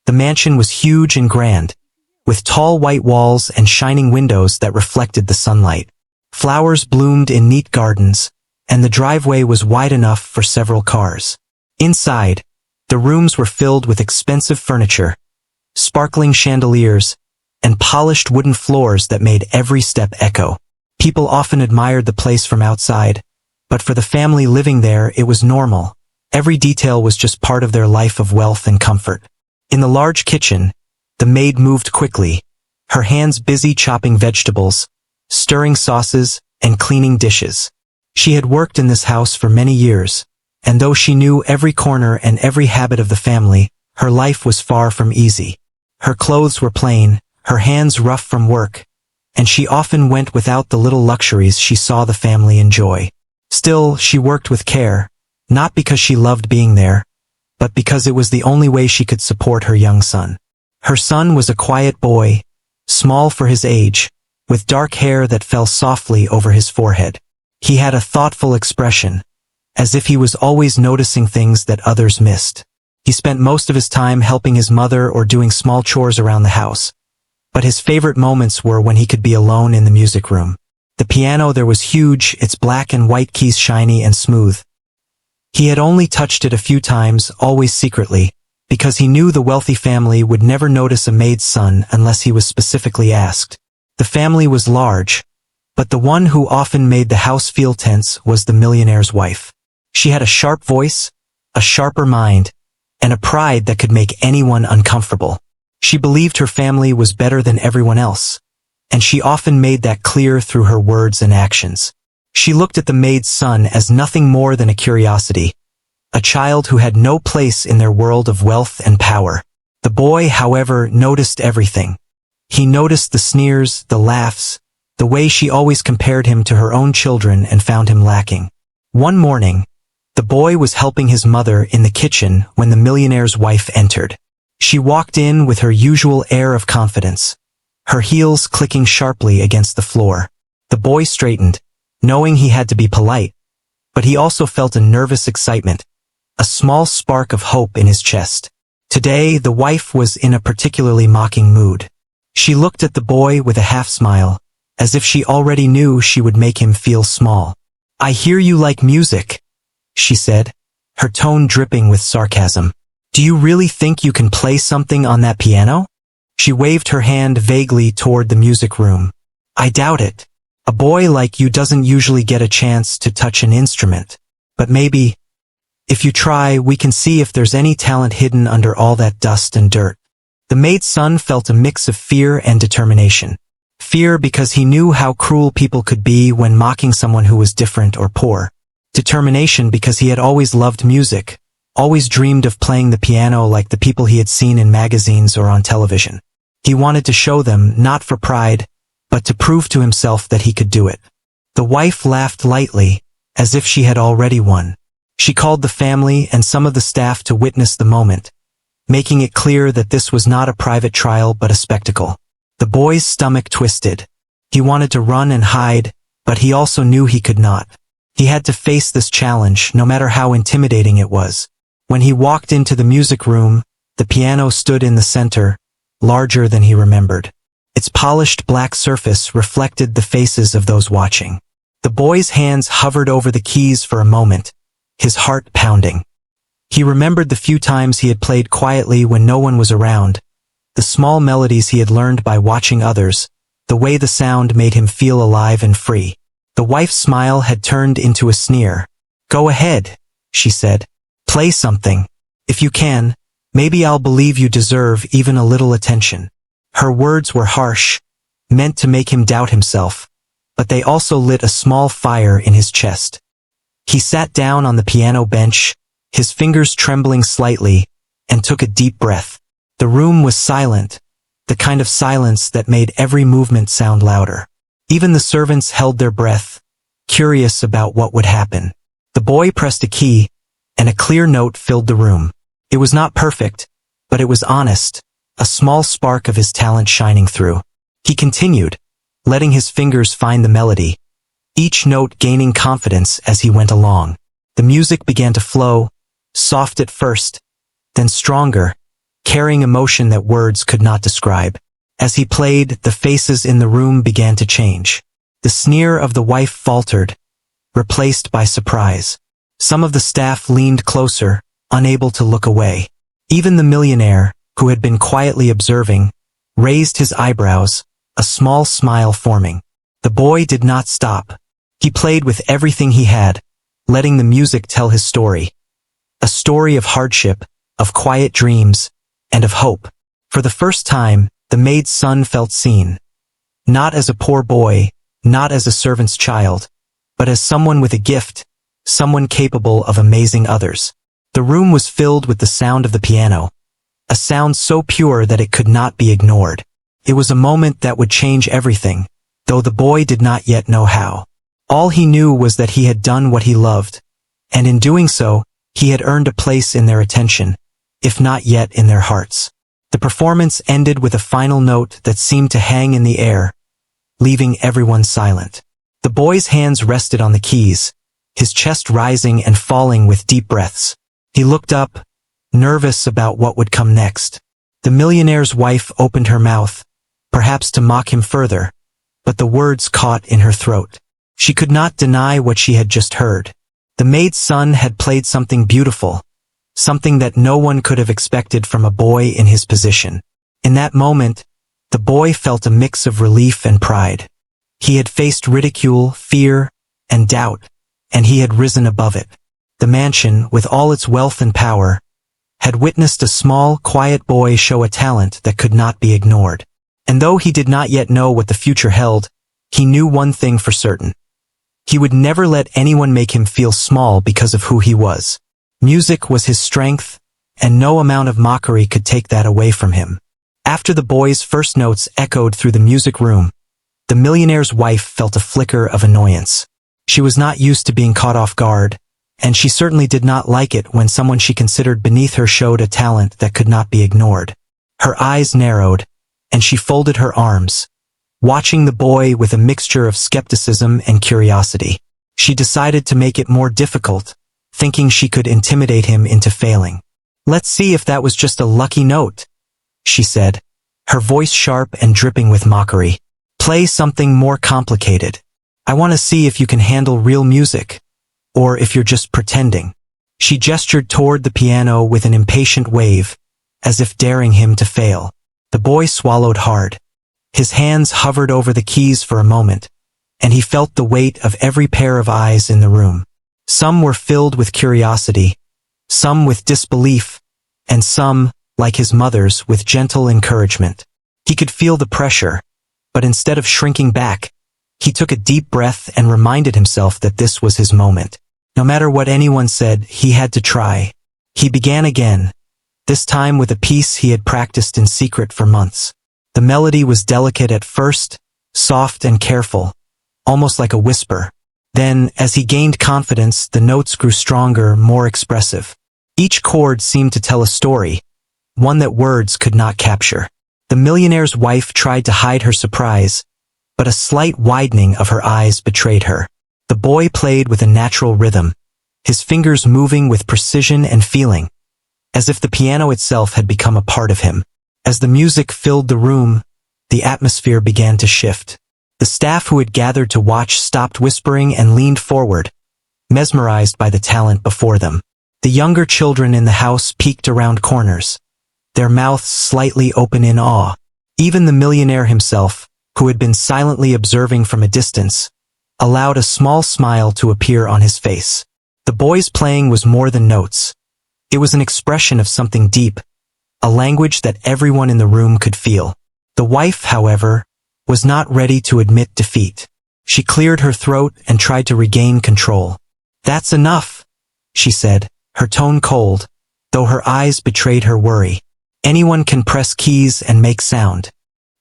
The mansion was huge and grand, with tall white walls and shining windows that reflected the sunlight. Flowers bloomed in neat gardens, and the driveway was wide enough for several cars. Inside, the rooms were filled with expensive furniture, sparkling chandeliers, and polished wooden floors that made every step echo. People often admired the place from outside, but for the family living there it was normal. Every detail was just part of their life of wealth and comfort. In the large kitchen, the maid moved quickly, her hands busy chopping vegetables, stirring sauces, and cleaning dishes. She had worked in this house for many years, and though she knew every corner and every habit of the family, her life was far from easy. Her clothes were plain, her hands rough from work, and she often went without the little luxuries she saw the family enjoy. Still, she worked with care, not because she loved being there, but because it was the only way she could support her young son. Her son was a quiet boy, small for his age, with dark hair that fell softly over his forehead. He had a thoughtful expression, as if he was always noticing things that others missed. He spent most of his time helping his mother or doing small chores around the house, but his favorite moments were when he could be alone in the music room. The piano there was huge, its black and white keys shiny and smooth. He had only touched it a few times, always secretly, because he knew the wealthy family would never notice a maid's son unless he was specifically asked. The family was large, but the one who often made the house feel tense was the millionaire's wife. She had a sharp voice, a sharper mind, and a pride that could make anyone uncomfortable. She believed her family was better than everyone else, and she often made that clear through her words and actions. She looked at the maid's son as nothing more than a curiosity, a child who had no place in their world of wealth and power. The boy, however, noticed everything. He noticed the sneers, the laughs, the way she always compared him to her own children and found him lacking. One morning, the boy was helping his mother in the kitchen when the millionaire's wife entered. She walked in with her usual air of confidence, her heels clicking sharply against the floor. The boy straightened, knowing he had to be polite, but he also felt a nervous excitement, a small spark of hope in his chest. Today, the wife was in a particularly mocking mood. She looked at the boy with a half-smile, as if she already knew she would make him feel small. "I hear you like music," she said, her tone dripping with sarcasm. "Do you really think you can play something on that piano?" She waved her hand vaguely toward the music room. "I doubt it. A boy like you doesn't usually get a chance to touch an instrument. But maybe, if you try, we can see if there's any talent hidden under all that dust and dirt." The maid's son felt a mix of fear and determination. Fear because he knew how cruel people could be when mocking someone who was different or poor. Determination because he had always loved music, always dreamed of playing the piano like the people he had seen in magazines or on television. He wanted to show them, not for pride, but to prove to himself that he could do it. The wife laughed lightly, as if she had already won. She called the family and some of the staff to witness the moment, making it clear that this was not a private trial but a spectacle. The boy's stomach twisted. He wanted to run and hide, but he also knew he could not. He had to face this challenge, no matter how intimidating it was. When he walked into the music room, the piano stood in the center, larger than he remembered. Its polished black surface reflected the faces of those watching. The boy's hands hovered over the keys for a moment, his heart pounding. He remembered the few times he had played quietly when no one was around, the small melodies he had learned by watching others, the way the sound made him feel alive and free. The wife's smile had turned into a sneer. "Go ahead," she said. "Play something. If you can, maybe I'll believe you deserve even a little attention." Her words were harsh, meant to make him doubt himself, but they also lit a small fire in his chest. He sat down on the piano bench, his fingers trembling slightly, and took a deep breath. The room was silent, the kind of silence that made every movement sound louder. Even the servants held their breath, curious about what would happen. The boy pressed a key, and a clear note filled the room. It was not perfect, but it was honest, a small spark of his talent shining through. He continued, letting his fingers find the melody, each note gaining confidence as he went along. The music began to flow, soft at first, then stronger, carrying emotion that words could not describe. As he played, the faces in the room began to change. The sneer of the wife faltered, replaced by surprise. Some of the staff leaned closer, unable to look away. Even the millionaire, who had been quietly observing, raised his eyebrows, a small smile forming. The boy did not stop. He played with everything he had, letting the music tell his story. A story of hardship, of quiet dreams, and of hope. For the first time, the maid's son felt seen. Not as a poor boy, not as a servant's child, but as someone with a gift, someone capable of amazing others. The room was filled with the sound of the piano, a sound so pure that it could not be ignored. It was a moment that would change everything, though the boy did not yet know how. All he knew was that he had done what he loved, and in doing so, he had earned a place in their attention, if not yet in their hearts. The performance ended with a final note that seemed to hang in the air, leaving everyone silent. The boy's hands rested on the keys, his chest rising and falling with deep breaths. He looked up, nervous about what would come next. The millionaire's wife opened her mouth, perhaps to mock him further, but the words caught in her throat. She could not deny what she had just heard. The maid's son had played something beautiful, something that no one could have expected from a boy in his position. In that moment, the boy felt a mix of relief and pride. He had faced ridicule, fear, and doubt, and he had risen above it. The mansion, with all its wealth and power, had witnessed a small, quiet boy show a talent that could not be ignored. And though he did not yet know what the future held, he knew one thing for certain. He would never let anyone make him feel small because of who he was. Music was his strength, and no amount of mockery could take that away from him. After the boy's first notes echoed through the music room, the millionaire's wife felt a flicker of annoyance. She was not used to being caught off guard, and she certainly did not like it when someone she considered beneath her showed a talent that could not be ignored. Her eyes narrowed, and she folded her arms, watching the boy with a mixture of skepticism and curiosity. She decided to make it more difficult, thinking she could intimidate him into failing. "Let's see if that was just a lucky note," she said, her voice sharp and dripping with mockery. "Play something more complicated. I want to see if you can handle real music, or if you're just pretending." She gestured toward the piano with an impatient wave, as if daring him to fail. The boy swallowed hard. His hands hovered over the keys for a moment, and he felt the weight of every pair of eyes in the room. Some were filled with curiosity, some with disbelief, and some, like his mother's, with gentle encouragement. He could feel the pressure, but instead of shrinking back, he took a deep breath and reminded himself that this was his moment. No matter what anyone said, he had to try. He began again, this time with a piece he had practiced in secret for months. The melody was delicate at first, soft and careful, almost like a whisper. Then, as he gained confidence, the notes grew stronger, more expressive. Each chord seemed to tell a story, one that words could not capture. The millionaire's wife tried to hide her surprise, but a slight widening of her eyes betrayed her. The boy played with a natural rhythm, his fingers moving with precision and feeling, as if the piano itself had become a part of him. As the music filled the room, the atmosphere began to shift. The staff who had gathered to watch stopped whispering and leaned forward, mesmerized by the talent before them. The younger children in the house peeked around corners, their mouths slightly open in awe. Even the millionaire himself, who had been silently observing from a distance, allowed a small smile to appear on his face. The boy's playing was more than notes. It was an expression of something deep, a language that everyone in the room could feel. The wife, however, was not ready to admit defeat. She cleared her throat and tried to regain control. "That's enough," she said, her tone cold, though her eyes betrayed her worry. "Anyone can press keys and make sound.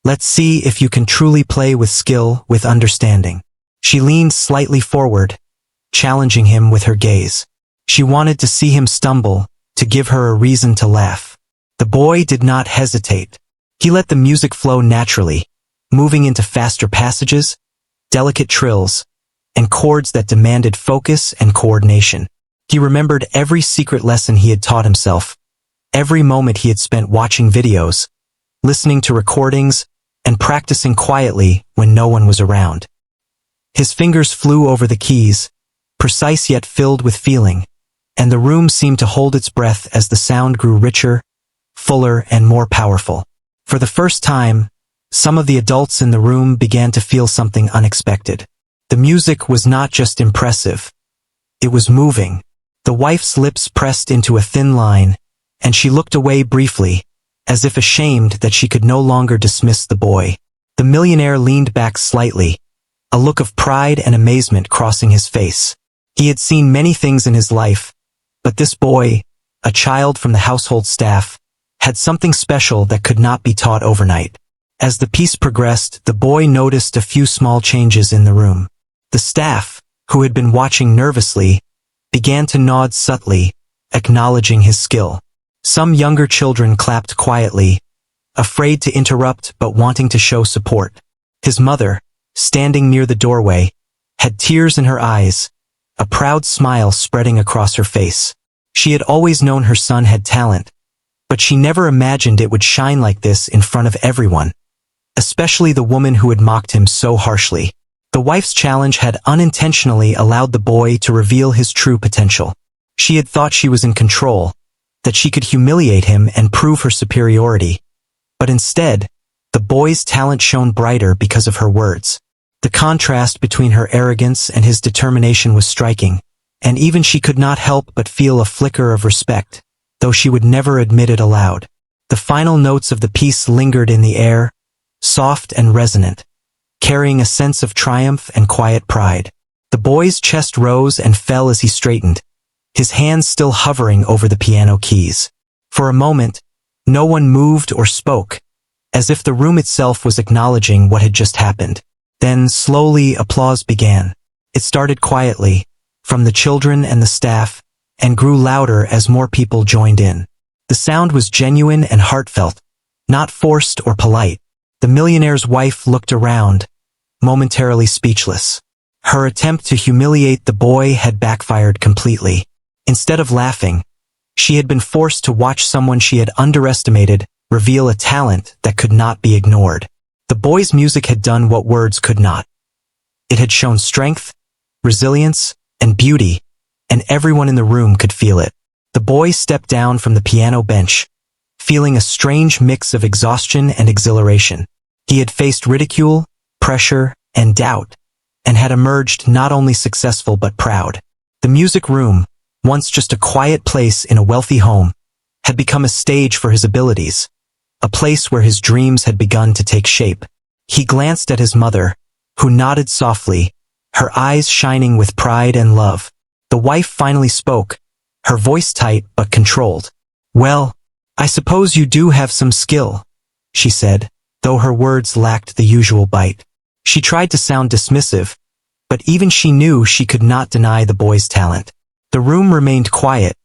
Let's see if you can truly play with skill, with understanding." She leaned slightly forward, challenging him with her gaze. She wanted to see him stumble, to give her a reason to laugh. The boy did not hesitate. He let the music flow naturally, moving into faster passages, delicate trills, and chords that demanded focus and coordination. He remembered every secret lesson he had taught himself, Every moment he had spent watching videos, listening to recordings, and practicing quietly when no one was around. His fingers flew over the keys, precise yet filled with feeling, and the room seemed to hold its breath as the sound grew richer, fuller, and more powerful. For the first time, some of the adults in the room began to feel something unexpected. The music was not just impressive. It was moving. The wife's lips pressed into a thin line, and she looked away briefly, as if ashamed that she could no longer dismiss the boy. The millionaire leaned back slightly, a look of pride and amazement crossing his face. He had seen many things in his life, but this boy, a child from the household staff, had something special that could not be taught overnight. As the piece progressed, the boy noticed a few small changes in the room. The staff, who had been watching nervously, began to nod subtly, acknowledging his skill. Some younger children clapped quietly, afraid to interrupt but wanting to show support. His mother, standing near the doorway, had tears in her eyes, a proud smile spreading across her face. She had always known her son had talent, but she never imagined it would shine like this in front of everyone, especially the woman who had mocked him so harshly. The wife's challenge had unintentionally allowed the boy to reveal his true potential. She had thought she was in control, that she could humiliate him and prove her superiority. But instead, the boy's talent shone brighter because of her words. The contrast between her arrogance and his determination was striking, and even she could not help but feel a flicker of respect, though she would never admit it aloud. The final notes of the piece lingered in the air, soft and resonant, carrying a sense of triumph and quiet pride. The boy's chest rose and fell as he straightened, his hands still hovering over the piano keys. For a moment, no one moved or spoke, as if the room itself was acknowledging what had just happened. Then, slowly, applause began. It started quietly, from the children and the staff, and grew louder as more people joined in. The sound was genuine and heartfelt, not forced or polite. The millionaire's wife looked around, momentarily speechless. Her attempt to humiliate the boy had backfired completely. Instead of laughing, she had been forced to watch someone she had underestimated reveal a talent that could not be ignored. The boy's music had done what words could not. It had shown strength, resilience, and beauty, and everyone in the room could feel it. The boy stepped down from the piano bench, feeling a strange mix of exhaustion and exhilaration. He had faced ridicule, pressure, and doubt, and had emerged not only successful but proud. The music room, once just a quiet place in a wealthy home, had become a stage for his abilities, a place where his dreams had begun to take shape. He glanced at his mother, who nodded softly, her eyes shining with pride and love. The wife finally spoke, her voice tight but controlled. "Well, I suppose you do have some skill," she said, though her words lacked the usual bite. She tried to sound dismissive, but even she knew she could not deny the boy's talent. The room remained quiet,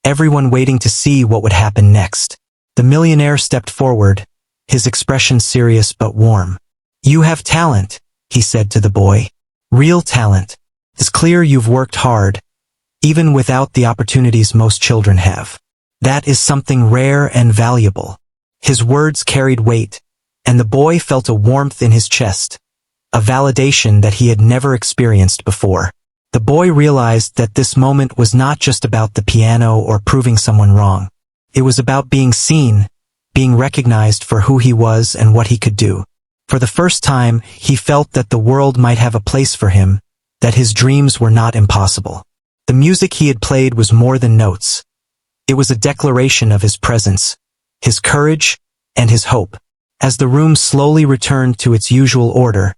everyone waiting to see what would happen next. The millionaire stepped forward, his expression serious but warm. "You have talent," he said to the boy. "Real talent. It's clear you've worked hard, even without the opportunities most children have. That is something rare and valuable." His words carried weight, and the boy felt a warmth in his chest, a validation that he had never experienced before. The boy realized that this moment was not just about the piano or proving someone wrong. It was about being seen, being recognized for who he was and what he could do. For the first time, he felt that the world might have a place for him, that his dreams were not impossible. The music he had played was more than notes. It was a declaration of his presence, his courage, and his hope. As the room slowly returned to its usual order,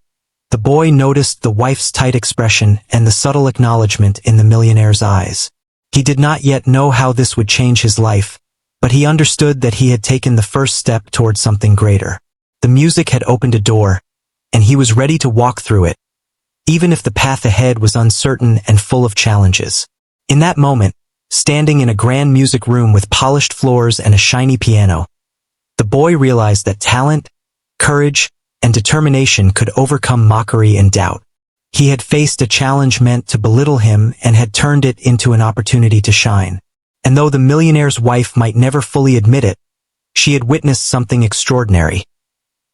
the boy noticed the wife's tight expression and the subtle acknowledgement in the millionaire's eyes. He did not yet know how this would change his life, but he understood that he had taken the first step toward something greater. The music had opened a door, and he was ready to walk through it, even if the path ahead was uncertain and full of challenges. In that moment, standing in a grand music room with polished floors and a shiny piano, the boy realized that talent, courage, and determination could overcome mockery and doubt. He had faced a challenge meant to belittle him and had turned it into an opportunity to shine. And though the millionaire's wife might never fully admit it, she had witnessed something extraordinary.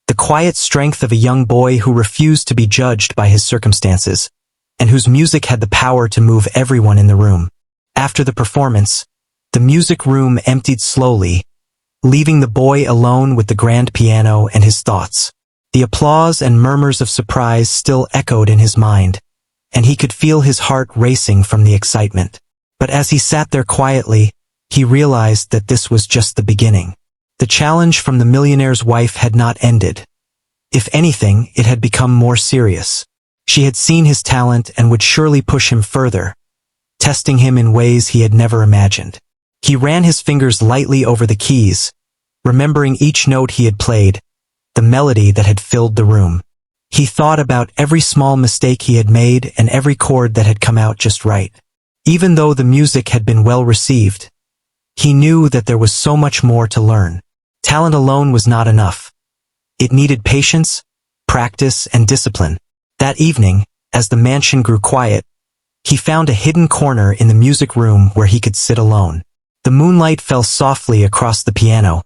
The quiet strength of a young boy who refused to be judged by his circumstances, and whose music had the power to move everyone in the room. After the performance, the music room emptied slowly, leaving the boy alone with the grand piano and his thoughts. The applause and murmurs of surprise still echoed in his mind, and he could feel his heart racing from the excitement. But as he sat there quietly, he realized that this was just the beginning. The challenge from the millionaire's wife had not ended. If anything, it had become more serious. She had seen his talent and would surely push him further, testing him in ways he had never imagined. He ran his fingers lightly over the keys, remembering each note he had played, the melody that had filled the room. He thought about every small mistake he had made and every chord that had come out just right. Even though the music had been well received, he knew that there was so much more to learn. Talent alone was not enough. It needed patience, practice, and discipline. That evening, as the mansion grew quiet, he found a hidden corner in the music room where he could sit alone. The moonlight fell softly across the piano,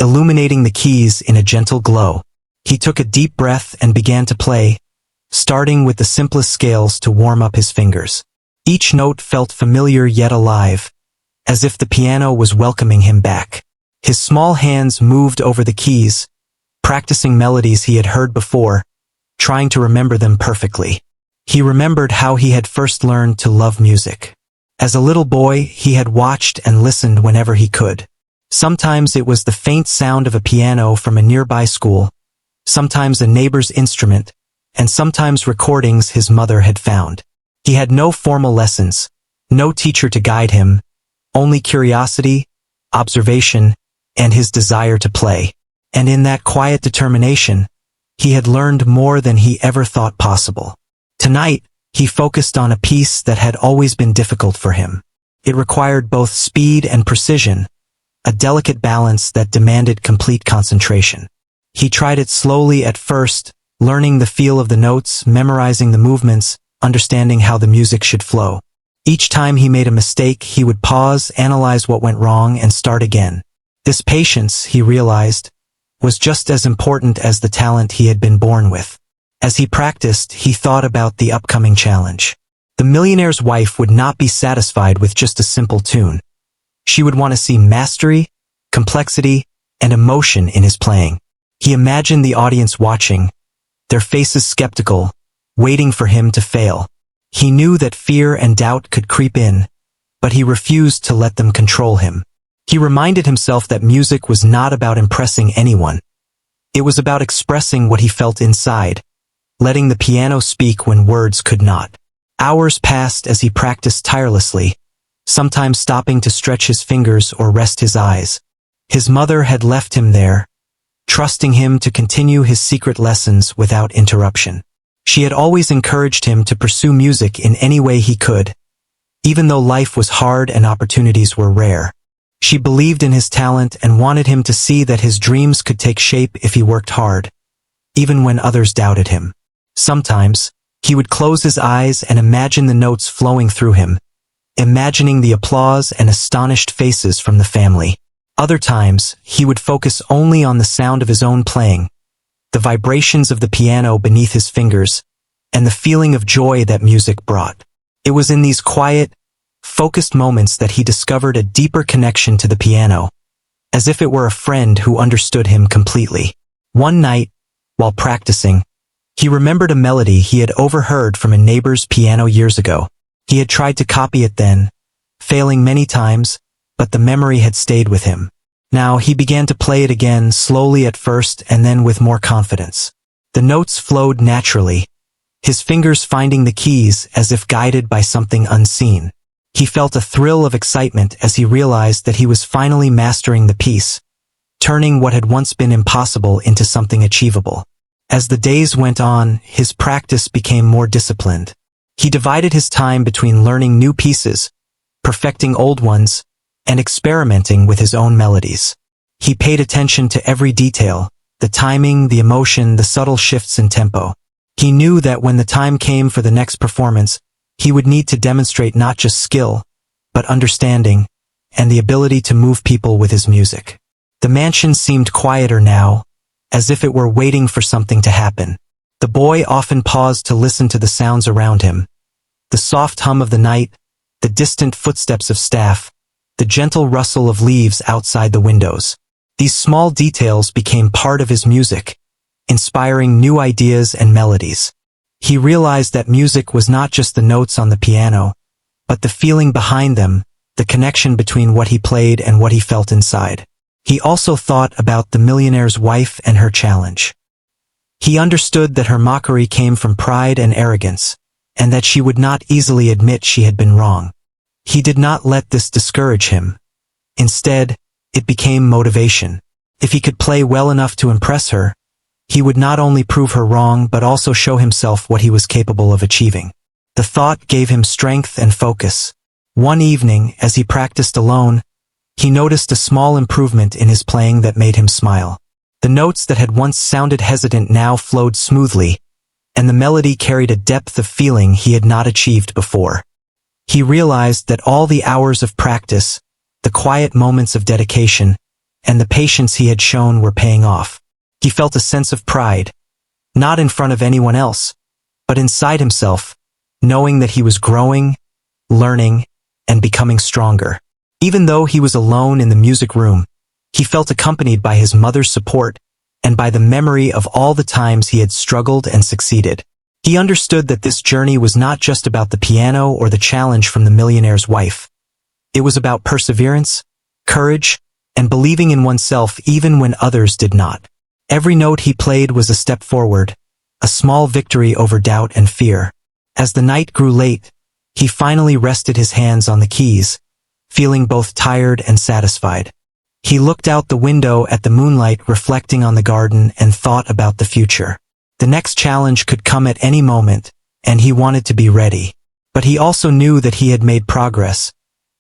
illuminating the keys in a gentle glow. He took a deep breath and began to play, starting with the simplest scales to warm up his fingers. Each note felt familiar yet alive, as if the piano was welcoming him back. His small hands moved over the keys, practicing melodies he had heard before, trying to remember them perfectly. He remembered how he had first learned to love music. As a little boy, he had watched and listened whenever he could. Sometimes it was the faint sound of a piano from a nearby school, sometimes a neighbor's instrument, and sometimes recordings his mother had found. He had no formal lessons, no teacher to guide him, only curiosity, observation, and his desire to play. And in that quiet determination, he had learned more than he ever thought possible. Tonight, he focused on a piece that had always been difficult for him. It required both speed and precision, a delicate balance that demanded complete concentration. He tried it slowly at first, learning the feel of the notes, memorizing the movements, understanding how the music should flow. Each time he made a mistake, he would pause, analyze what went wrong, and start again. This patience, he realized, was just as important as the talent he had been born with. As he practiced, he thought about the upcoming challenge. The millionaire's wife would not be satisfied with just a simple tune. She would want to see mastery, complexity, and emotion in his playing. He imagined the audience watching, their faces skeptical, waiting for him to fail. He knew that fear and doubt could creep in, but he refused to let them control him. He reminded himself that music was not about impressing anyone. It was about expressing what he felt inside, letting the piano speak when words could not. Hours passed as he practiced tirelessly, sometimes stopping to stretch his fingers or rest his eyes. His mother had left him there, trusting him to continue his secret lessons without interruption. She had always encouraged him to pursue music in any way he could, even though life was hard and opportunities were rare. She believed in his talent and wanted him to see that his dreams could take shape if he worked hard, even when others doubted him. Sometimes, he would close his eyes and imagine the notes flowing through him, imagining the applause and astonished faces from the family. Other times, he would focus only on the sound of his own playing, the vibrations of the piano beneath his fingers, and the feeling of joy that music brought. It was in these quiet, focused moments that he discovered a deeper connection to the piano, as if it were a friend who understood him completely. One night, while practicing, he remembered a melody he had overheard from a neighbor's piano years ago. He had tried to copy it then, failing many times, but the memory had stayed with him. Now he began to play it again, slowly at first and then with more confidence. The notes flowed naturally, his fingers finding the keys as if guided by something unseen. He felt a thrill of excitement as he realized that he was finally mastering the piece, turning what had once been impossible into something achievable. As the days went on, his practice became more disciplined. He divided his time between learning new pieces, perfecting old ones, and experimenting with his own melodies. He paid attention to every detail, the timing, the emotion, the subtle shifts in tempo. He knew that when the time came for the next performance, he would need to demonstrate not just skill, but understanding, and the ability to move people with his music. The mansion seemed quieter now, as if it were waiting for something to happen. The boy often paused to listen to the sounds around him. The soft hum of the night, the distant footsteps of staff, the gentle rustle of leaves outside the windows. These small details became part of his music, inspiring new ideas and melodies. He realized that music was not just the notes on the piano, but the feeling behind them, the connection between what he played and what he felt inside. He also thought about the millionaire's wife and her challenge. He understood that her mockery came from pride and arrogance, and that she would not easily admit she had been wrong. He did not let this discourage him. Instead, it became motivation. If he could play well enough to impress her, he would not only prove her wrong but also show himself what he was capable of achieving. The thought gave him strength and focus. One evening, as he practiced alone, he noticed a small improvement in his playing that made him smile. The notes that had once sounded hesitant now flowed smoothly, and the melody carried a depth of feeling he had not achieved before. He realized that all the hours of practice, the quiet moments of dedication, and the patience he had shown were paying off. He felt a sense of pride, not in front of anyone else, but inside himself, knowing that he was growing, learning, and becoming stronger. Even though he was alone in the music room, he felt accompanied by his mother's support and by the memory of all the times he had struggled and succeeded. He understood that this journey was not just about the piano or the challenge from the millionaire's wife. It was about perseverance, courage, and believing in oneself even when others did not. Every note he played was a step forward, a small victory over doubt and fear. As the night grew late, he finally rested his hands on the keys, feeling both tired and satisfied. He looked out the window at the moonlight reflecting on the garden and thought about the future. The next challenge could come at any moment, and he wanted to be ready. But he also knew that he had made progress,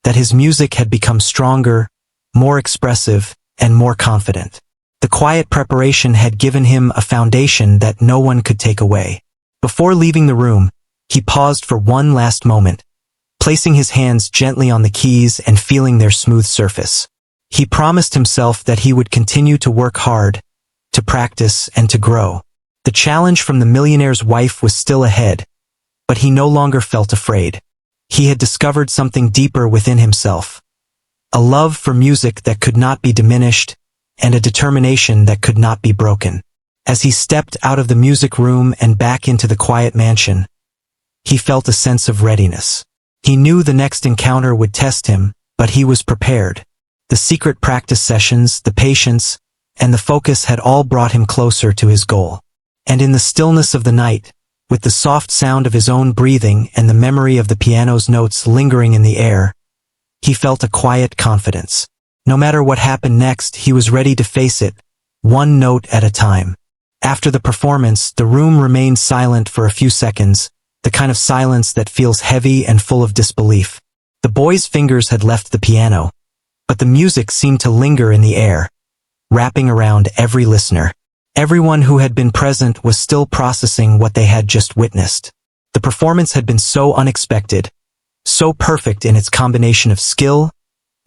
that his music had become stronger, more expressive, and more confident. The quiet preparation had given him a foundation that no one could take away. Before leaving the room, he paused for one last moment, placing his hands gently on the keys and feeling their smooth surface. He promised himself that he would continue to work hard, to practice, and to grow. The challenge from the millionaire's wife was still ahead, but he no longer felt afraid. He had discovered something deeper within himself, a love for music that could not be diminished, and a determination that could not be broken. As he stepped out of the music room and back into the quiet mansion, he felt a sense of readiness. He knew the next encounter would test him, but he was prepared. The secret practice sessions, the patience, and the focus had all brought him closer to his goal. And in the stillness of the night, with the soft sound of his own breathing and the memory of the piano's notes lingering in the air, he felt a quiet confidence. No matter what happened next, he was ready to face it, one note at a time. After the performance, the room remained silent for a few seconds, the kind of silence that feels heavy and full of disbelief. The boy's fingers had left the piano, but the music seemed to linger in the air, wrapping around every listener. Everyone who had been present was still processing what they had just witnessed. The performance had been so unexpected, so perfect in its combination of skill,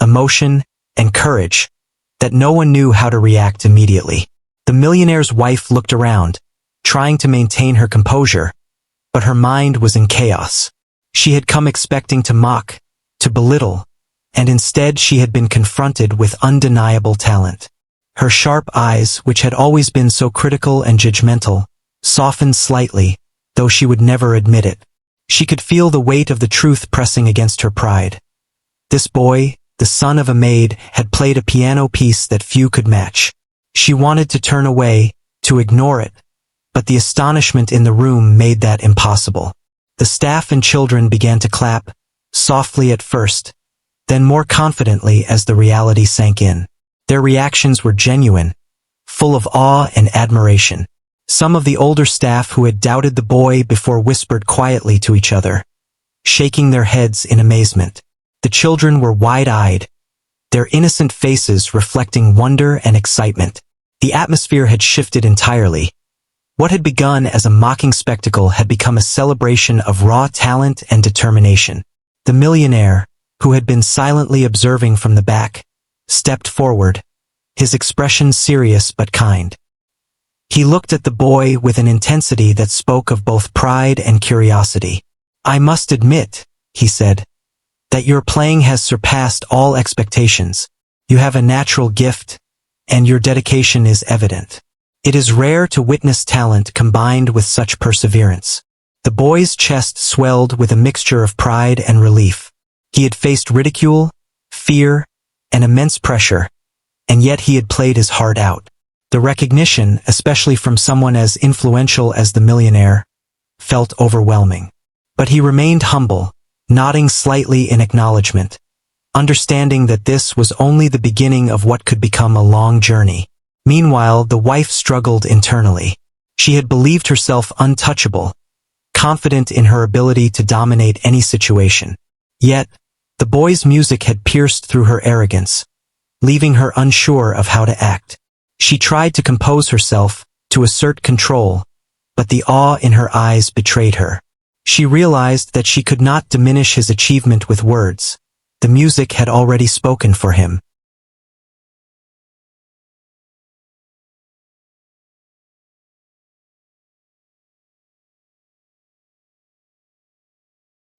emotion, and courage, that no one knew how to react immediately. The millionaire's wife looked around, trying to maintain her composure, but her mind was in chaos. She had come expecting to mock, to belittle, and instead she had been confronted with undeniable talent. Her sharp eyes, which had always been so critical and judgmental, softened slightly, though she would never admit it. She could feel the weight of the truth pressing against her pride. This boy, the son of a maid, had played a piano piece that few could match. She wanted to turn away, to ignore it, but the astonishment in the room made that impossible. The staff and children began to clap, softly at first, then more confidently as the reality sank in. Their reactions were genuine, full of awe and admiration. Some of the older staff who had doubted the boy before whispered quietly to each other, shaking their heads in amazement. The children were wide-eyed, their innocent faces reflecting wonder and excitement. The atmosphere had shifted entirely. What had begun as a mocking spectacle had become a celebration of raw talent and determination. The millionaire, who had been silently observing from the back, stepped forward, his expression serious but kind. He looked at the boy with an intensity that spoke of both pride and curiosity. "I must admit," he said, "that your playing has surpassed all expectations. You have a natural gift, and your dedication is evident. It is rare to witness talent combined with such perseverance." The boy's chest swelled with a mixture of pride and relief. He had faced ridicule, fear, and immense pressure, and yet he had played his heart out. The recognition, especially from someone as influential as the Millionaire, felt overwhelming. But he remained humble, nodding slightly in acknowledgement, understanding that this was only the beginning of what could become a long journey. Meanwhile, the wife struggled internally. She had believed herself untouchable, confident in her ability to dominate any situation. Yet, the boy's music had pierced through her arrogance, leaving her unsure of how to act. She tried to compose herself, to assert control, but the awe in her eyes betrayed her. She realized that she could not diminish his achievement with words. The music had already spoken for him.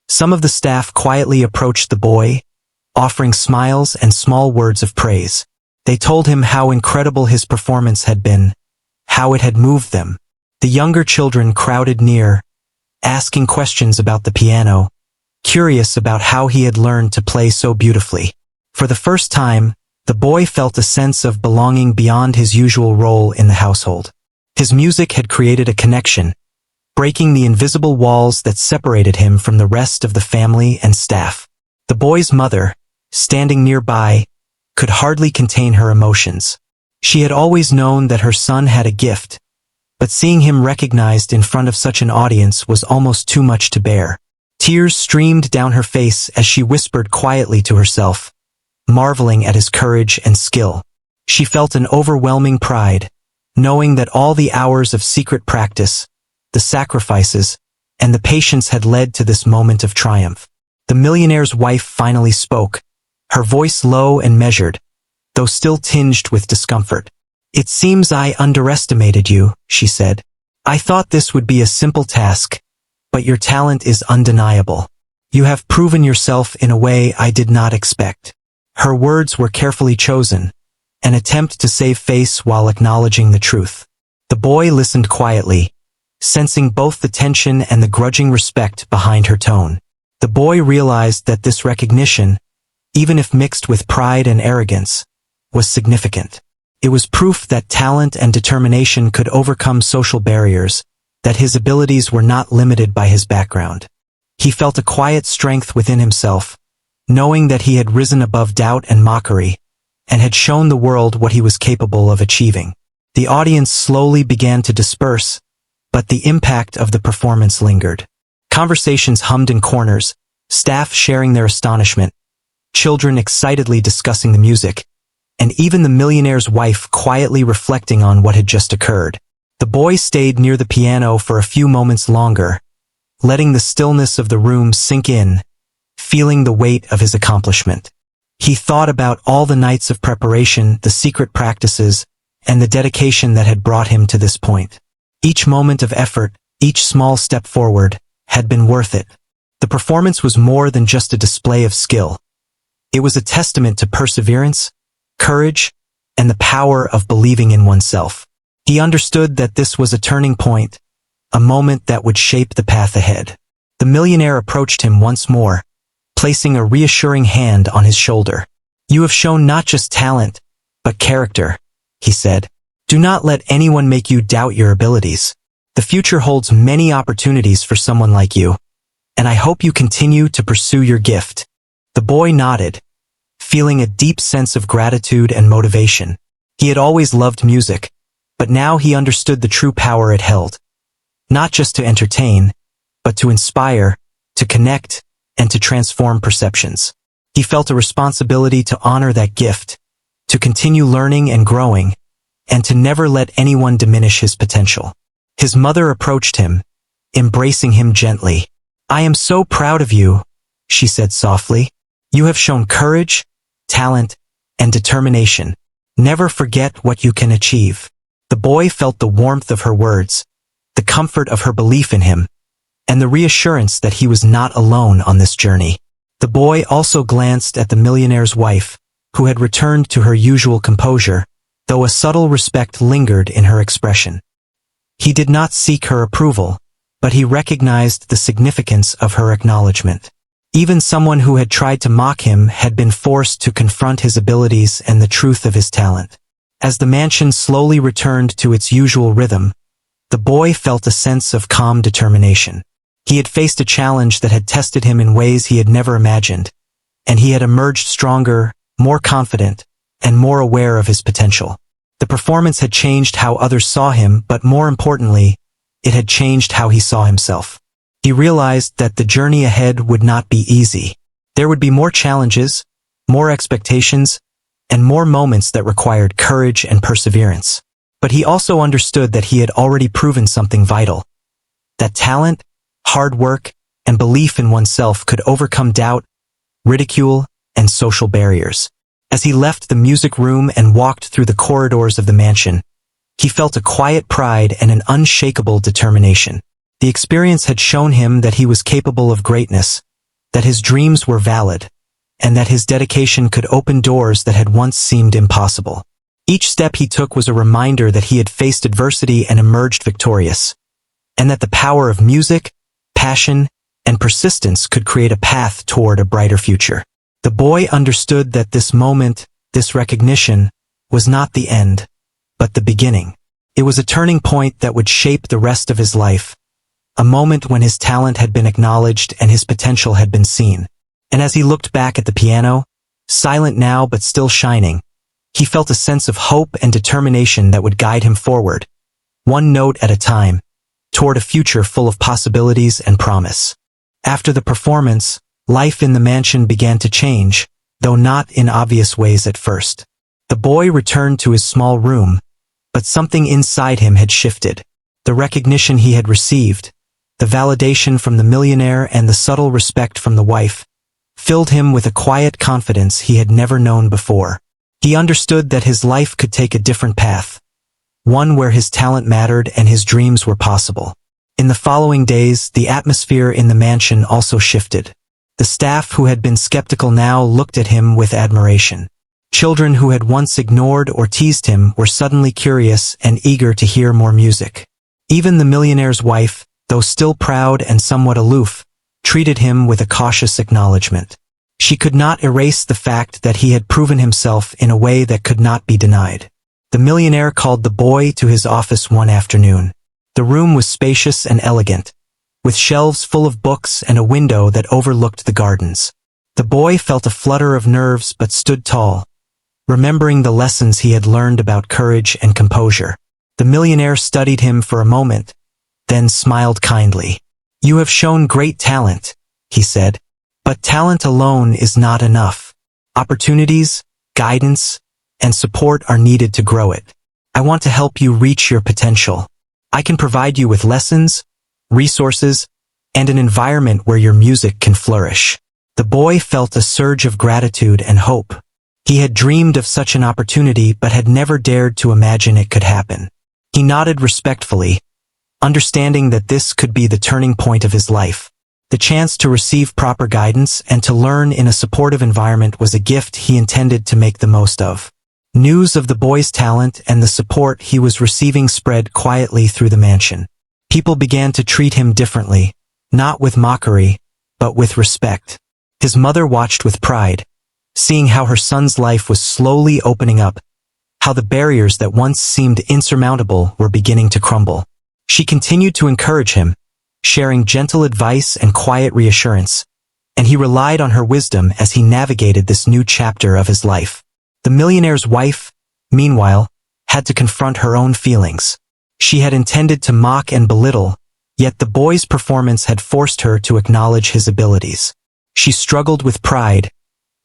Some of the staff quietly approached the boy, offering smiles and small words of praise. They told him how incredible his performance had been, how it had moved them. The younger children crowded near, asking questions about the piano, curious about how he had learned to play so beautifully. For the first time, the boy felt a sense of belonging beyond his usual role in the household. His music had created a connection, breaking the invisible walls that separated him from the rest of the family and staff. The boy's mother, standing nearby, could hardly contain her emotions. She had always known that her son had a gift, but seeing him recognized in front of such an audience was almost too much to bear. Tears streamed down her face as she whispered quietly to herself, marveling at his courage and skill. She felt an overwhelming pride, knowing that all the hours of secret practice, the sacrifices, and the patience had led to this moment of triumph. The Millionaire's wife finally spoke, her voice low and measured, though still tinged with discomfort. "It seems I underestimated you," she said. "I thought this would be a simple task, but your talent is undeniable. You have proven yourself in a way I did not expect." Her words were carefully chosen, an attempt to save face while acknowledging the truth. The boy listened quietly, sensing both the tension and the grudging respect behind her tone. The boy realized that this recognition, even if mixed with pride and arrogance, was significant. It was proof that talent and determination could overcome social barriers, that his abilities were not limited by his background. He felt a quiet strength within himself, knowing that he had risen above doubt and mockery, and had shown the world what he was capable of achieving. The audience slowly began to disperse, but the impact of the performance lingered. Conversations hummed in corners, staff sharing their astonishment, children excitedly discussing the music, and even the Millionaire's wife quietly reflecting on what had just occurred. The boy stayed near the piano for a few moments longer, letting the stillness of the room sink in, feeling the weight of his accomplishment. He thought about all the nights of preparation, the secret practices, and the dedication that had brought him to this point. Each moment of effort, each small step forward, had been worth it. The performance was more than just a display of skill. It was a testament to perseverance, courage, and the power of believing in oneself. He understood that this was a turning point, a moment that would shape the path ahead. The Millionaire approached him once more, placing a reassuring hand on his shoulder. "You have shown not just talent, but character," he said. "Do not let anyone make you doubt your abilities. The future holds many opportunities for someone like you, and I hope you continue to pursue your gift." The boy nodded, feeling a deep sense of gratitude and motivation. He had always loved music, but now he understood the true power it held. Not just to entertain, but to inspire, to connect, and to transform perceptions. He felt a responsibility to honor that gift, to continue learning and growing, and to never let anyone diminish his potential. His mother approached him, embracing him gently. "I am so proud of you," she said softly. You have shown courage, talent, and determination. Never forget what you can achieve." The boy felt the warmth of her words, the comfort of her belief in him, and the reassurance that he was not alone on this journey. The boy also glanced at the millionaire's wife, who had returned to her usual composure, though a subtle respect lingered in her expression. He did not seek her approval, but he recognized the significance of her acknowledgement. Even someone who had tried to mock him had been forced to confront his abilities and the truth of his talent. As the mansion slowly returned to its usual rhythm, the boy felt a sense of calm determination. He had faced a challenge that had tested him in ways he had never imagined, and he had emerged stronger, more confident, and more aware of his potential. The performance had changed how others saw him, but more importantly, it had changed how he saw himself. He realized that the journey ahead would not be easy. There would be more challenges, more expectations, and more moments that required courage and perseverance. But he also understood that he had already proven something vital, that talent, hard work, and belief in oneself could overcome doubt, ridicule, and social barriers. As he left the music room and walked through the corridors of the mansion, he felt a quiet pride and an unshakable determination. The experience had shown him that he was capable of greatness, that his dreams were valid, and that his dedication could open doors that had once seemed impossible. Each step he took was a reminder that he had faced adversity and emerged victorious, and that the power of music, passion, and persistence could create a path toward a brighter future. The boy understood that this moment, this recognition, was not the end, but the beginning. It was a turning point that would shape the rest of his life, a moment when his talent had been acknowledged and his potential had been seen. And as he looked back at the piano, silent now but still shining, he felt a sense of hope and determination that would guide him forward, one note at a time, toward a future full of possibilities and promise. After the performance, life in the mansion began to change, though not in obvious ways at first. The boy returned to his small room, but something inside him had shifted. The recognition he had received, the validation from the millionaire and the subtle respect from the wife, filled him with a quiet confidence he had never known before. He understood that his life could take a different path, one where his talent mattered and his dreams were possible. In the following days, the atmosphere in the mansion also shifted. The staff who had been skeptical now looked at him with admiration. Children who had once ignored or teased him were suddenly curious and eager to hear more music. Even the millionaire's wife, though still proud and somewhat aloof, treated him with a cautious acknowledgement. She could not erase the fact that he had proven himself in a way that could not be denied. The millionaire called the boy to his office one afternoon. The room was spacious and elegant, with shelves full of books and a window that overlooked the gardens. The boy felt a flutter of nerves but stood tall, remembering the lessons he had learned about courage and composure. The millionaire studied him for a moment, then smiled kindly. "You have shown great talent," he said, "but talent alone is not enough. Opportunities, guidance, and support are needed to grow it. I want to help you reach your potential. I can provide you with lessons, resources, and an environment where your music can flourish." The boy felt a surge of gratitude and hope. He had dreamed of such an opportunity but had never dared to imagine it could happen. He nodded respectfully, understanding that this could be the turning point of his life. The chance to receive proper guidance and to learn in a supportive environment was a gift he intended to make the most of. News of the boy's talent and the support he was receiving spread quietly through the mansion. People began to treat him differently, not with mockery, but with respect. His mother watched with pride, seeing how her son's life was slowly opening up, how the barriers that once seemed insurmountable were beginning to crumble. She continued to encourage him, sharing gentle advice and quiet reassurance, and he relied on her wisdom as he navigated this new chapter of his life. The millionaire's wife, meanwhile, had to confront her own feelings. She had intended to mock and belittle, yet the boy's performance had forced her to acknowledge his abilities. She struggled with pride,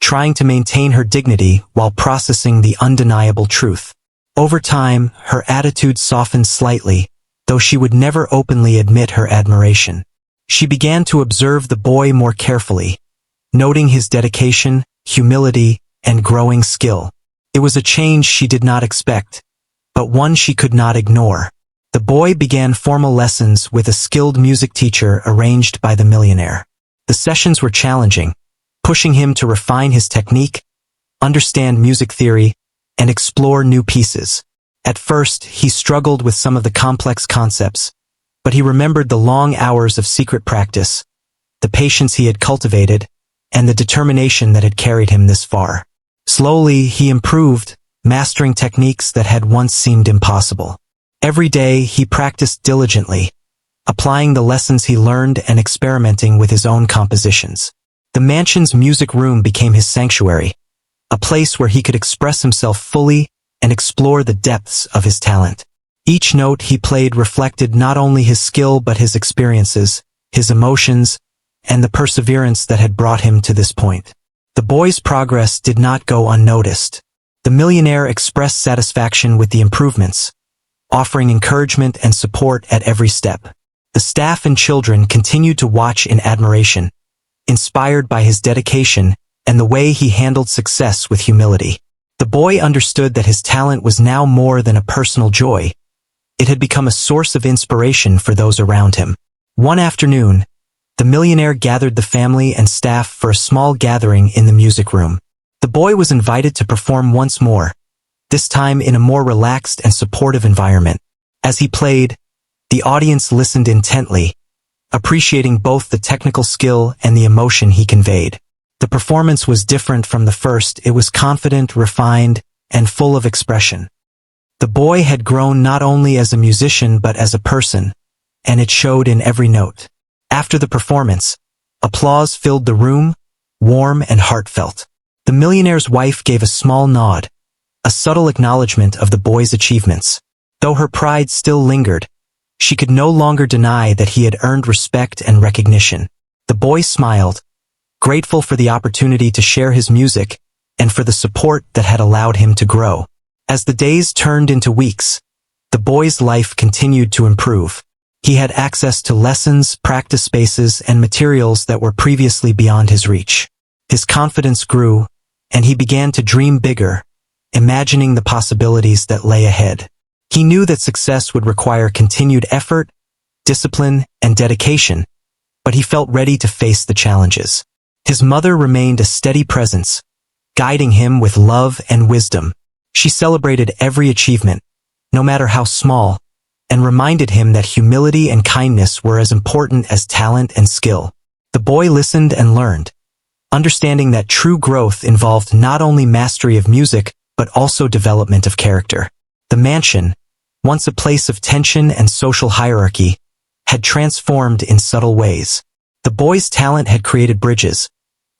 trying to maintain her dignity while processing the undeniable truth. Over time, her attitude softened slightly, though she would never openly admit her admiration. She began to observe the boy more carefully, noting his dedication, humility, and growing skill. It was a change she did not expect, but one she could not ignore. The boy began formal lessons with a skilled music teacher arranged by the Millionaire. The sessions were challenging, pushing him to refine his technique, understand music theory, and explore new pieces. At first, he struggled with some of the complex concepts, but he remembered the long hours of secret practice, the patience he had cultivated, and the determination that had carried him this far. Slowly, he improved, mastering techniques that had once seemed impossible. Every day, he practiced diligently, applying the lessons he learned and experimenting with his own compositions. The mansion's music room became his sanctuary, a place where he could express himself fully and explore the depths of his talent. Each note he played reflected not only his skill but his experiences, his emotions, and the perseverance that had brought him to this point. The boy's progress did not go unnoticed. The Millionaire expressed satisfaction with the improvements, offering encouragement and support at every step. The staff and children continued to watch in admiration, inspired by his dedication and the way he handled success with humility. The boy understood that his talent was now more than a personal joy. It had become a source of inspiration for those around him. One afternoon, the Millionaire gathered the family and staff for a small gathering in the music room. The boy was invited to perform once more, this time in a more relaxed and supportive environment. As he played, the audience listened intently, appreciating both the technical skill and the emotion he conveyed. The performance was different from the first. It was confident, refined, and full of expression. The boy had grown not only as a musician but as a person, and it showed in every note. After the performance, applause filled the room, warm and heartfelt. The Millionaire's wife gave a small nod, a subtle acknowledgement of the boy's achievements. Though her pride still lingered, she could no longer deny that he had earned respect and recognition. The boy smiled, grateful for the opportunity to share his music and for the support that had allowed him to grow. As the days turned into weeks, the boy's life continued to improve. He had access to lessons, practice spaces, and materials that were previously beyond his reach. His confidence grew, and he began to dream bigger, imagining the possibilities that lay ahead. He knew that success would require continued effort, discipline, and dedication, but he felt ready to face the challenges. His mother remained a steady presence, guiding him with love and wisdom. She celebrated every achievement, no matter how small, and reminded him that humility and kindness were as important as talent and skill. The boy listened and learned, understanding that true growth involved not only mastery of music, but also development of character. The mansion, once a place of tension and social hierarchy, had transformed in subtle ways. The boy's talent had created bridges,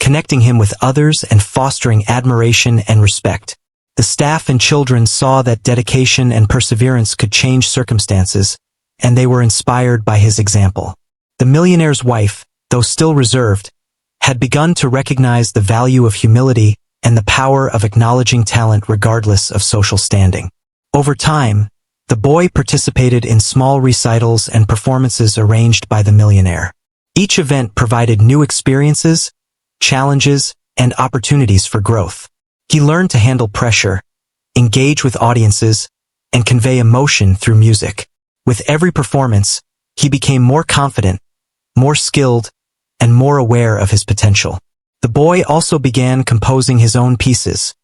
connecting him with others and fostering admiration and respect. The staff and children saw that dedication and perseverance could change circumstances, and they were inspired by his example. The Millionaire's wife, though still reserved, had begun to recognize the value of humility and the power of acknowledging talent regardless of social standing. Over time, the boy participated in small recitals and performances arranged by the Millionaire. Each event provided new experiences, challenges, and opportunities for growth. He learned to handle pressure, engage with audiences, and convey emotion through music. With every performance, he became more confident, more skilled, and more aware of his potential. The boy also began composing his own pieces,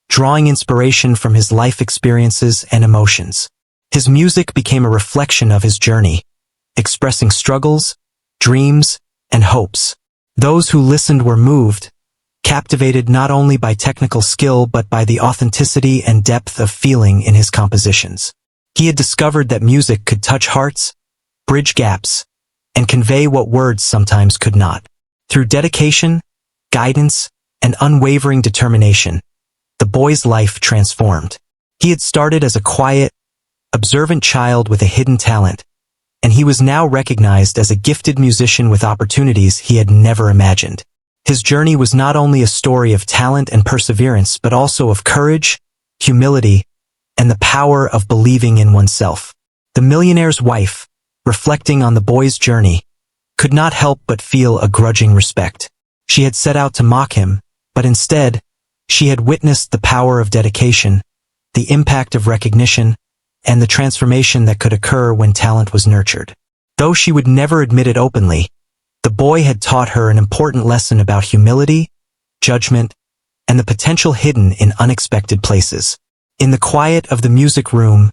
drawing inspiration from his life experiences and emotions. His music became a reflection of his journey, expressing struggles, dreams, and hopes. Those who listened were moved, captivated not only by technical skill but by the authenticity and depth of feeling in his compositions. He had discovered that music could touch hearts, bridge gaps, and convey what words sometimes could not. Through dedication, guidance, and unwavering determination, the boy's life transformed. He had started as a quiet, observant child with a hidden talent, and he was now recognized as a gifted musician with opportunities he had never imagined. His journey was not only a story of talent and perseverance but also of courage, humility, and the power of believing in oneself. The Millionaire's wife, reflecting on the boy's journey, could not help but feel a grudging respect. She had set out to mock him, but instead, she had witnessed the power of dedication, the impact of recognition, and the transformation that could occur when talent was nurtured. Though she would never admit it openly, the boy had taught her an important lesson about humility, judgment, and the potential hidden in unexpected places. In the quiet of the music room,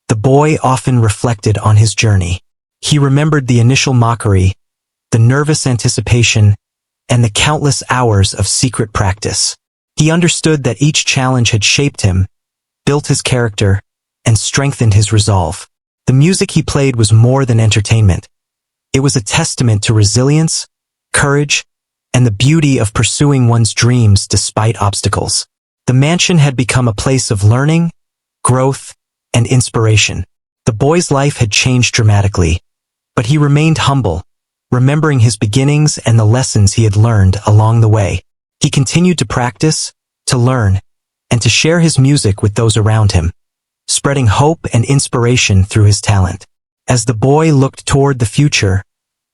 the boy often reflected on his journey. He remembered the initial mockery, the nervous anticipation, and the countless hours of secret practice. He understood that each challenge had shaped him, built his character, and strengthened his resolve. The music he played was more than entertainment. It was a testament to resilience, courage, and the beauty of pursuing one's dreams despite obstacles. The mansion had become a place of learning, growth, and inspiration. The boy's life had changed dramatically, but he remained humble, remembering his beginnings and the lessons he had learned along the way. He continued to practice, to learn, and to share his music with those around him, spreading hope and inspiration through his talent. As the boy looked toward the future,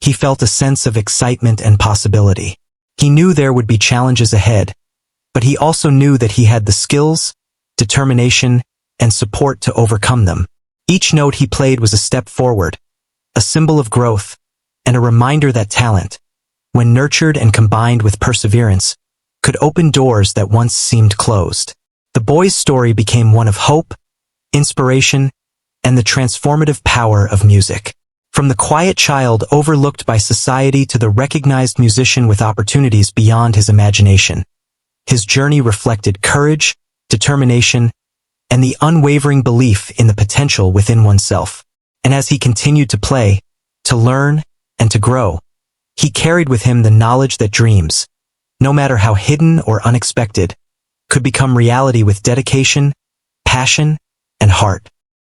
he felt a sense of excitement and possibility. He knew there would be challenges ahead, but he also knew that he had the skills, determination, and support to overcome them. Each note he played was a step forward, a symbol of growth, and a reminder that talent, when nurtured and combined with perseverance, could open doors that once seemed closed. The boy's story became one of hope, inspiration, and the transformative power of music. From the quiet child overlooked by society to the recognized musician with opportunities beyond his imagination, his journey reflected courage, determination, and the unwavering belief in the potential within oneself. And as he continued to play, to learn, and to grow, he carried with him the knowledge that dreams, no matter how hidden or unexpected, could become reality with dedication, passion, and heart.